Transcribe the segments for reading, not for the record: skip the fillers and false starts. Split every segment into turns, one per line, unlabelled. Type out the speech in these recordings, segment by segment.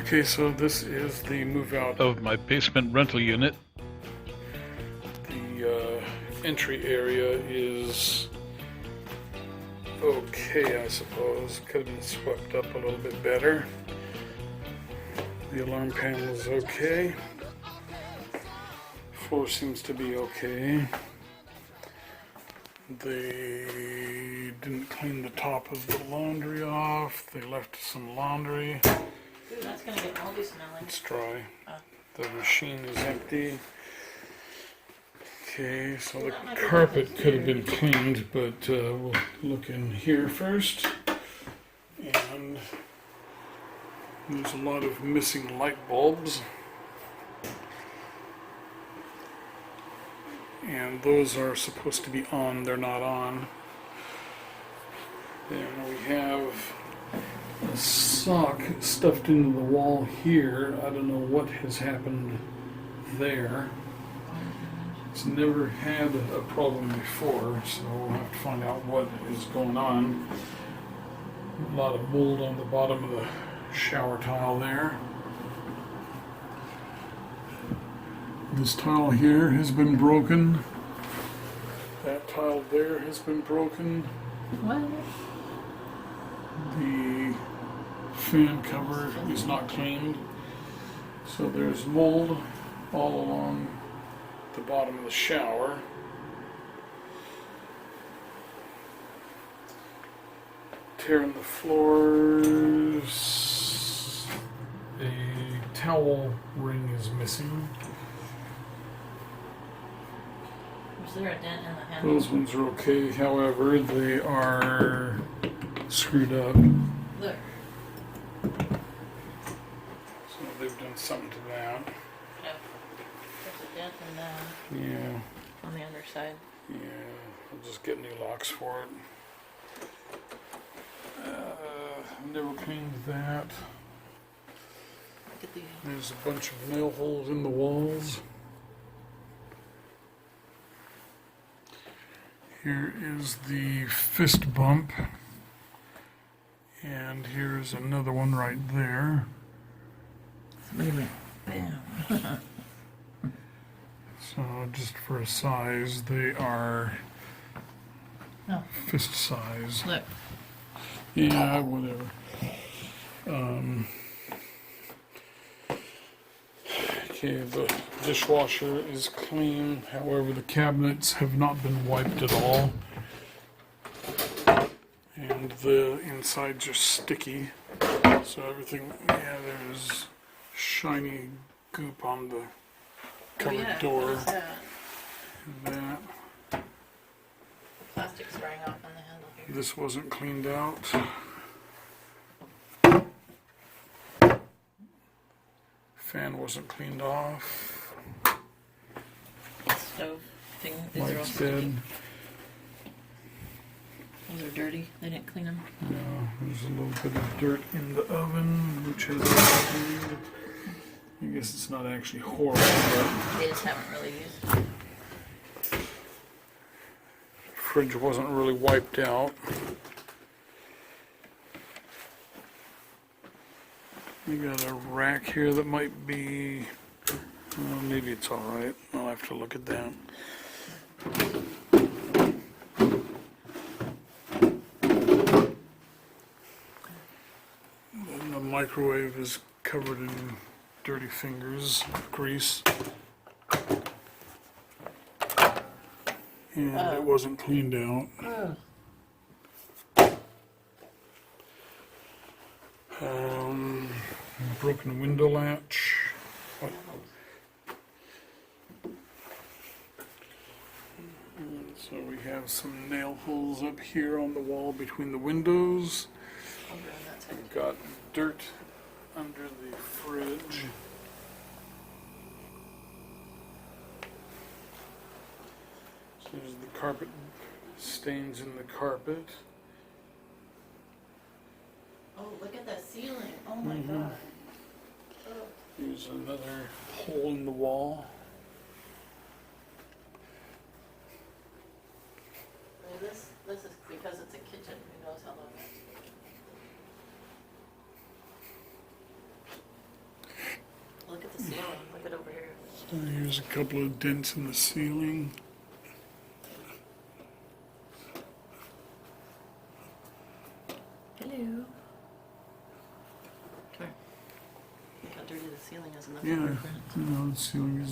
Okay, so this is the move out
of my basement rental unit.
The entry area is okay, I suppose. Could have been swept up a little bit better. The alarm panel is okay. Floor seems to be okay. They didn't clean the top of the laundry off. They left some laundry.
Ooh, that's gonna get moldy smelling.
It's dry.
Oh.
The machine is empty. Okay, so the carpet could have been cleaned, but we'll look in here first. And there's a lot of missing light bulbs. And those are supposed to be on, they're not on. Then we have a sock stuffed into the wall here. I don't know what has happened there. It's never had a problem before, so we'll have to find out what is going on. A lot of mold on the bottom of the shower tile there. This tile here has been broken. That tile there has been broken.
What?
The fan cover is not cleaned. So there's mold all along the bottom of the shower. Tear in the floors. A towel ring is missing.
Was there a dent in the handle?
Those ones are okay, however, they are screwed up.
Look.
So they've done something to that.
Yeah. There's a dent in the
Yeah,
on the underside.
yeah. I'll just get new locks for it. Never cleaned that.
Look at the.
There's a bunch of nail holes in the walls. Here is the fist bump. And here's another one right there.
Somebody went bam.
So just for a size, they are
Oh.
fist size.
Look.
Yeah, whatever. Okay, the dishwasher is clean. However, the cabinets have not been wiped at all. And the insides are sticky. So everything, yeah, there's shiny goop on the cupboard door.
What is that?
And that.
Plastic spraying off on the handle here.
This wasn't cleaned out. Fan wasn't cleaned off.
Stove thing. These are all
Lights
sticky.
dead.
Those are dirty. They didn't clean them.
Yeah, there's a little bit of dirt in the oven, which has been cleaned. I guess it's not actually horrible, but
They just haven't really used.
fridge wasn't really wiped out. We got a rack here that might be, well, maybe it's all right. I'll have to look at that. And the microwave is covered in dirty fingers, grease. And it wasn't cleaned out. Broken window latch. So we have some nail holes up here on the wall between the windows.
Over on that side.
We've got dirt under the fridge. So there's the carpet stains in the carpet.
Oh, look at that ceiling. Oh my god. Oh.
Here's another hole in the wall.
This is because it's a kitchen. Who knows how long that's
Here's a couple of dents in the ceiling.
Hello. Come here. Look how dirty the ceiling is in the
Yeah,
photograph.
the ceiling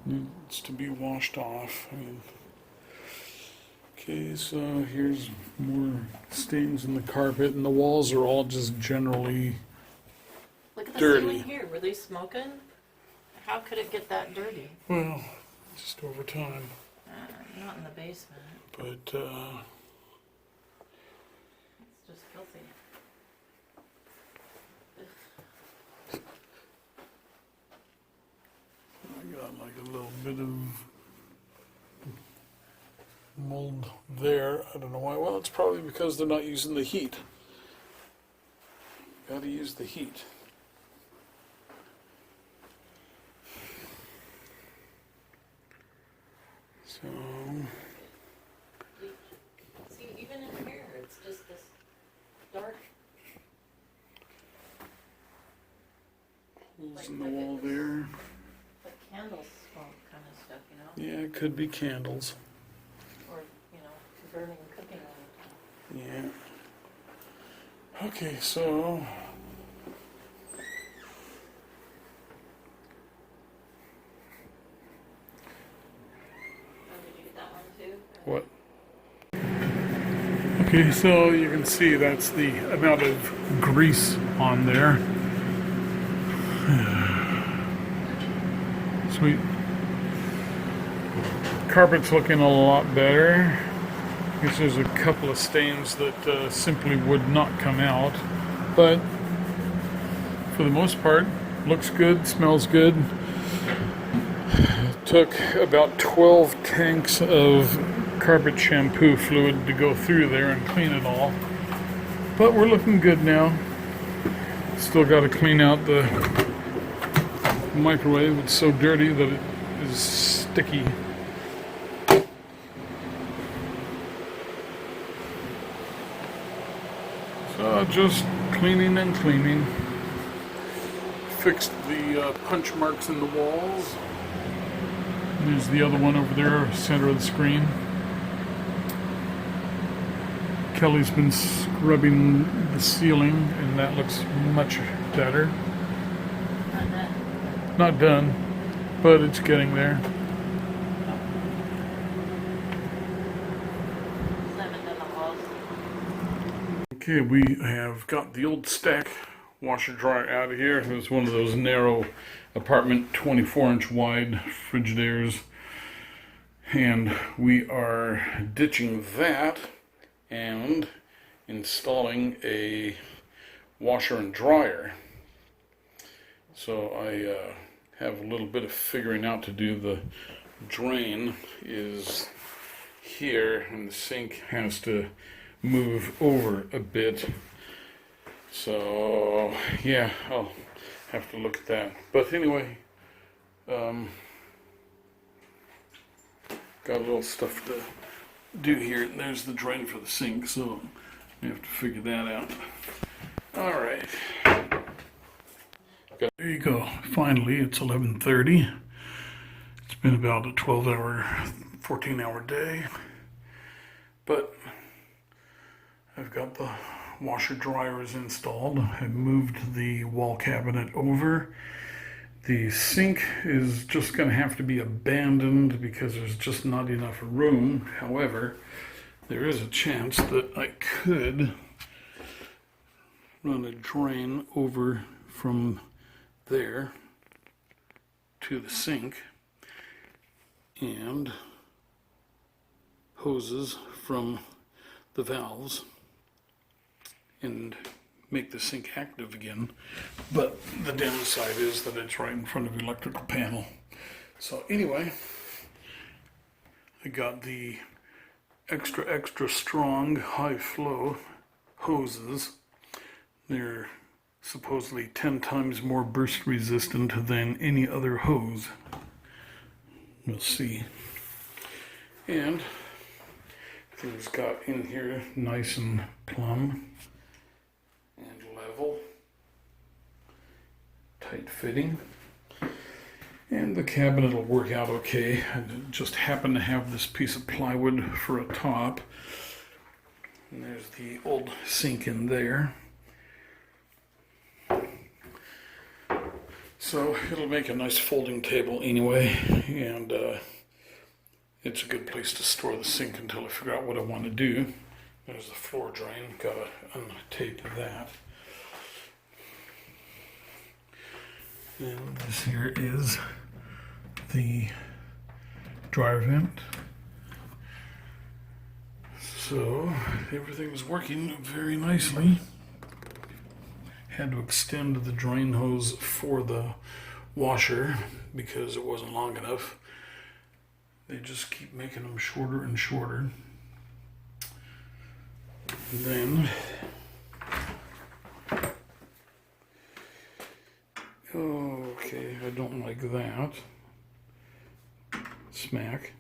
needs to be washed off. Okay, so here's more stains in the carpet, and the walls are all just generally
Look at the
dirty.
ceiling here. Were they smoking? How could it get that dirty?
Well, just over time.
Not in the basement.
But
It's just filthy.
I got like a little bit of mold there. I don't know why. Well, it's probably because they're not using the heat. Got to use the heat. So,
See, even in here, it's just this dark.
holes in the wall there.
Like candle smoke kind of stuff, you know?
Yeah, it could be candles.
Or, you know, burning cooking oil.
Yeah. Okay, so
Did you get that one too?
what? Okay, so you can see that's the amount of grease on there. Sweet. Carpet's looking a lot better. I guess there's a couple of stains that simply would not come out, but for the most part, looks good, smells good. Took about 12 tanks of carpet shampoo fluid to go through there and clean it all. But we're looking good now. Still got to clean out the microwave. It's so dirty that it is sticky. So just cleaning and cleaning. Fixed the punch marks in the walls. There's the other one over there, center of the screen. Kelly's been scrubbing the ceiling, and that looks much better.
Not that.
Not done, but it's getting there.
Haven't done the walls.
Okay, we have got the old stack washer dryer out of here. It was one of those narrow apartment 24-inch wide Frigidairs, and we are ditching that and installing a washer and dryer. So I have a little bit of figuring out to do. The drain is here and the sink has to move over a bit. So yeah, I'll have to look at that. But anyway, got a little stuff to do here. There's the drain for the sink, so we have to figure that out. All right. There you go. Finally, it's 11:30. It's been about a 12-hour, 14-hour day, but I've got the washer dryers installed. I've moved the wall cabinet over. The sink is just going to have to be abandoned because there's just not enough room. However, there is a chance that I could run a drain over from there to the sink and hoses from the valves and make the sink active again. But the downside is that it's right in front of the electrical panel. So anyway, I got the extra strong high flow hoses. They're supposedly 10 times more burst resistant than any other hose. We'll see. And things got in here nice and plumb and level, tight fitting. And And the cabinet will work out okay. I just happen to have this piece of plywood for a top. And there's the old sink in there. So it'll make a nice folding table anyway, and it's a good place to store the sink until I figure out what I want to do. There's the floor drain, gotta untape that. And this here is the dryer vent. So everything's working very nicely. Had to extend the drain hose for the washer because it wasn't long enough. They just keep making them shorter and shorter. And then, okay, I don't like that. Smack.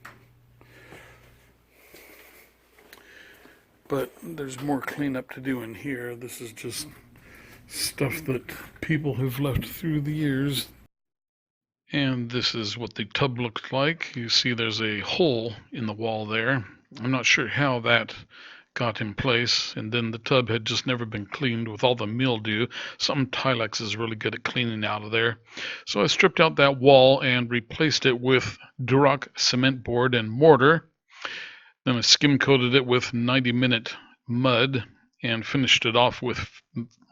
But there's more cleanup to do in here. This is just stuff that people have left through the years.
And this is what the tub looks like. You see there's a hole in the wall there. I'm not sure how that got in place. And then the tub had just never been cleaned with all the mildew. Some Tilex is really good at cleaning out of there. So I stripped out that wall and replaced it with Duroc cement board and mortar. Then I skim coated it with 90-minute mud and finished it off with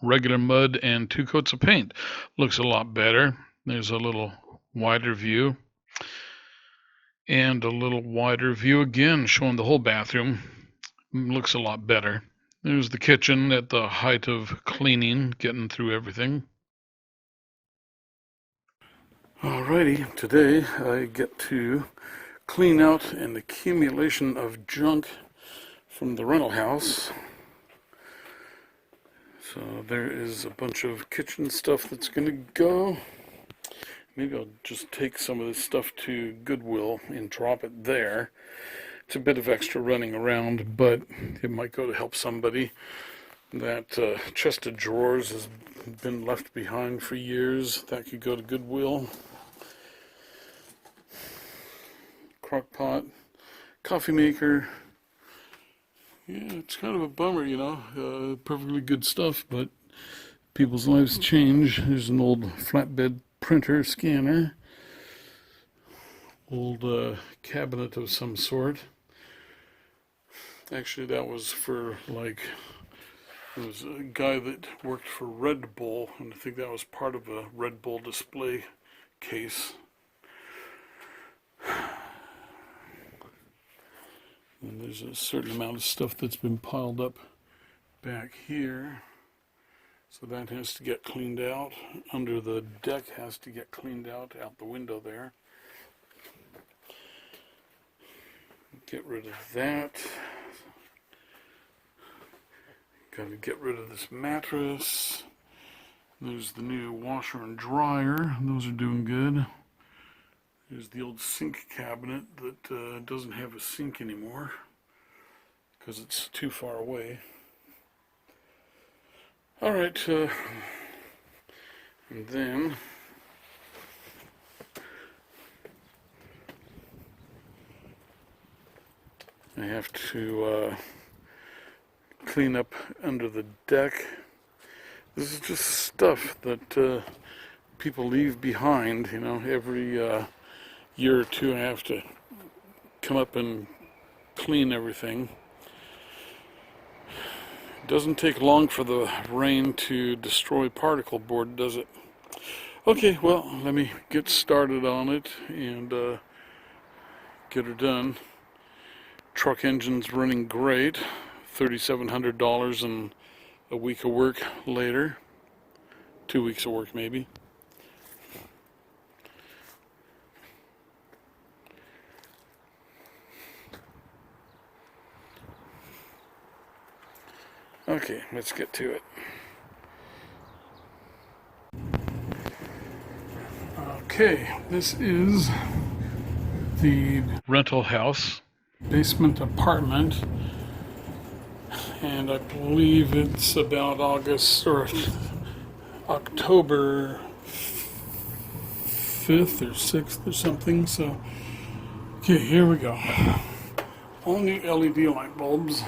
regular mud and 2 coats of paint. Looks a lot better. There's a little wider view and a little wider view again showing the whole bathroom. Looks a lot better. There's the kitchen at the height of cleaning, getting through everything.
Alrighty, today I get to clean out an accumulation of junk from the rental house. So there is a bunch of kitchen stuff that's going to go. Maybe I'll just take some of this stuff to Goodwill and drop it there. It's a bit of extra running around, but it might go to help somebody. That chest of drawers has been left behind for years. That could go to Goodwill. Crock pot, coffee maker. Yeah, it's kind of a bummer, you know. Perfectly good stuff, but people's lives change. There's an old flatbed printer scanner. Old cabinet of some sort. Actually, that was for, like, it was a guy that worked for Red Bull, and I think that was part of a Red Bull display case. And there's a certain amount of stuff that's been piled up back here. So that has to get cleaned out. Under the deck has to get cleaned out the window there. Get rid of that. Got to get rid of this mattress. There's the new washer and dryer. Those are doing good. There's the old sink cabinet that doesn't have a sink anymore because it's too far away. All right, and then I have to clean up under the deck. This is just stuff that people leave behind, you know, every year or two I have to come up and clean everything. It doesn't take long for the rain to destroy particle board, does it? Okay, well, let me get started on it and get her done. Truck engine's running great. $3,700 and a week of work later. 2 weeks of work maybe. Okay, let's get to it. Okay, this is the
Rental house.
basement apartment, and I believe it's about August or October 5th or 6th or something. So, okay, here we go. All new LED light bulbs.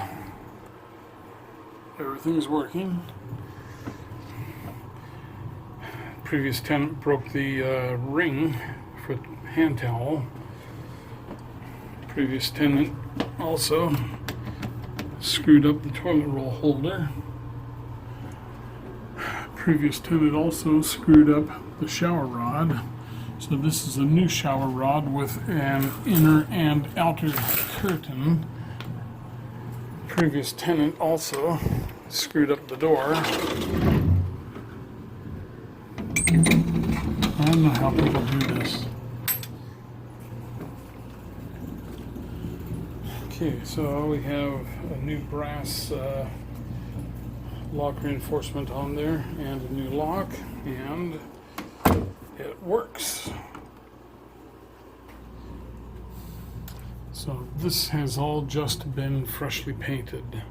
Everything's working. Previous tenant broke the ring for hand towel. Previous tenant also screwed up the toilet roll holder. Previous tenant also screwed up the shower rod. So this is a new shower rod with an inner and outer curtain. Previous tenant also screwed up the door. I don't know how people do this. Okay, so we have a new brass lock reinforcement on there and a new lock, and it works. So this has all just been freshly painted,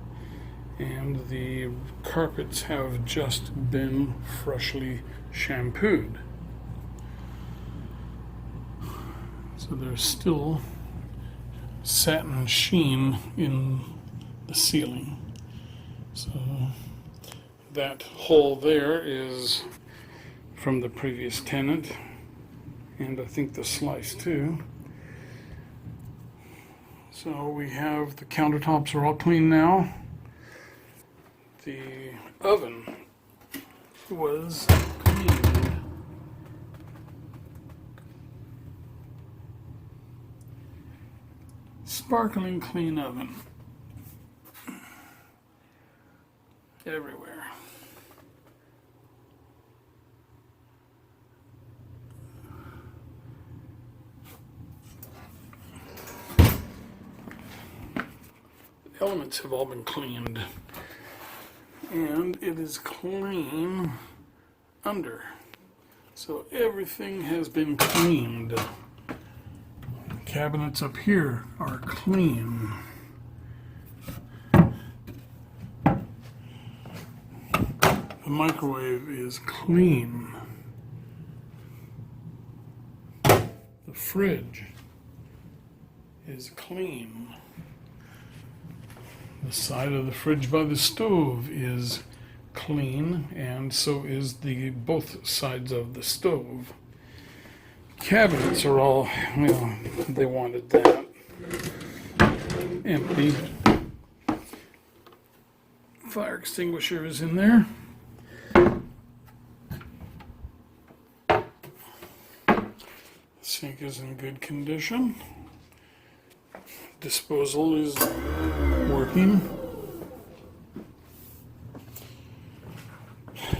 and the carpets have just been freshly shampooed. So there's still satin sheen in the ceiling. So that hole there is from the previous tenant, and I think the slice too. So we have the countertops are all clean now. The oven was cleaned. Sparkling clean oven. Everywhere. The elements have all been cleaned. And it is clean under. So everything has been cleaned. Cabinets up here are clean. The microwave is clean. The fridge is clean. The side of the fridge by the stove is clean, and so is the both sides of the stove. Cabinets are all, well, they wanted that. Empty. Fire extinguisher is in there. Sink is in good condition. Disposal is working.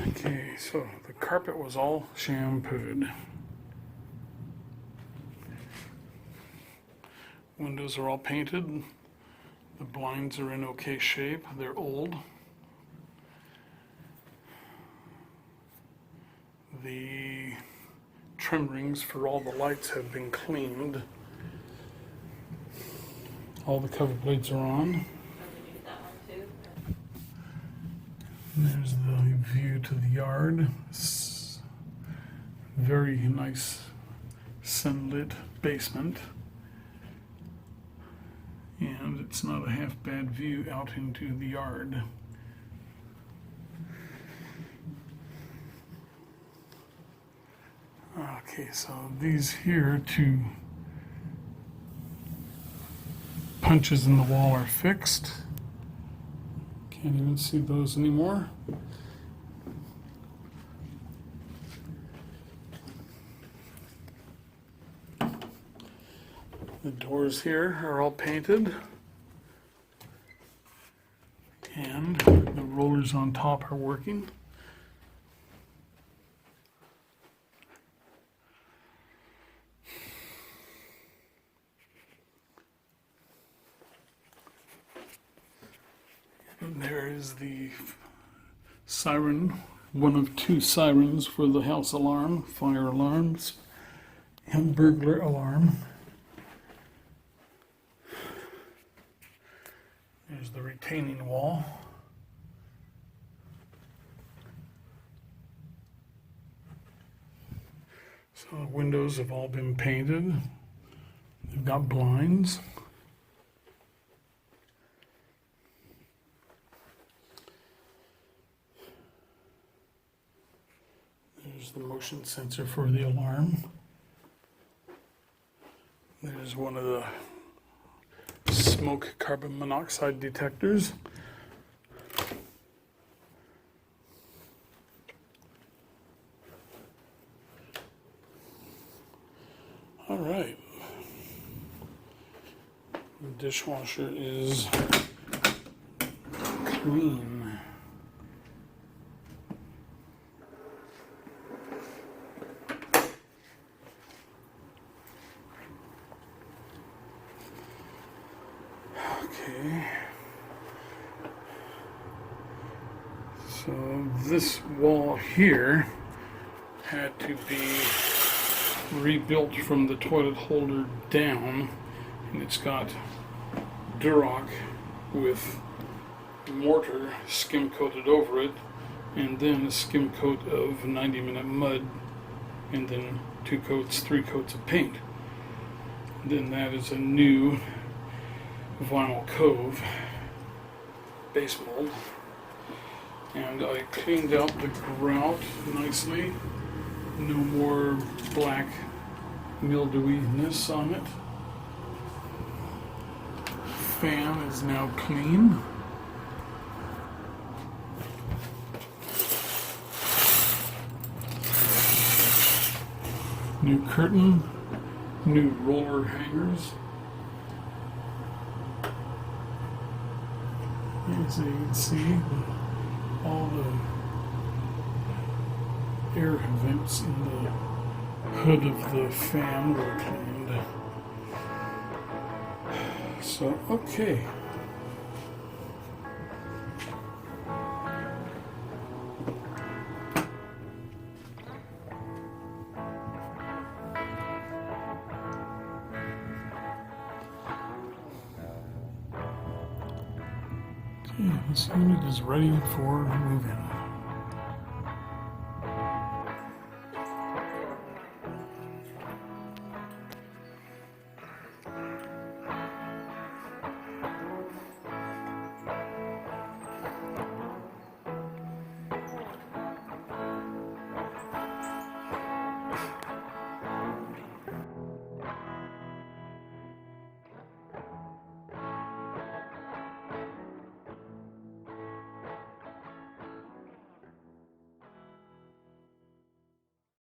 Okay, so the carpet was all shampooed. Windows are all painted. The blinds are in okay shape. They're old. The trim rings for all the lights have been cleaned. All the cover blades are on. And there's the view to the yard. Very nice sunlit basement. And it's not a half bad view out into the yard. Okay, so these here two punches in the wall are fixed. Can't even see those anymore. The doors here are all painted. And the rollers on top are working. And there is the siren, one of two sirens for the house alarm, fire alarms, and burglar alarm. There's the retaining wall. So the windows have all been painted. They've got blinds. There's the motion sensor for the alarm. There's one of the smoke carbon monoxide detectors. All right. The dishwasher is clean. Okay. So this wall here had to be rebuilt from the toilet holder down, and it's got Duroc with mortar skim coated over it, and then a skim coat of 90-minute mud, and then 2 coats, 3 coats of paint. Then that is a new vinyl cove base mold, and I cleaned out the grout nicely. No more black mildewiness on it. Fan is now clean. New curtain, new roller hangers. And so you can see all the air vents in the hood of the fan were cleaned. So, okay. Okay, this unit is ready for moving.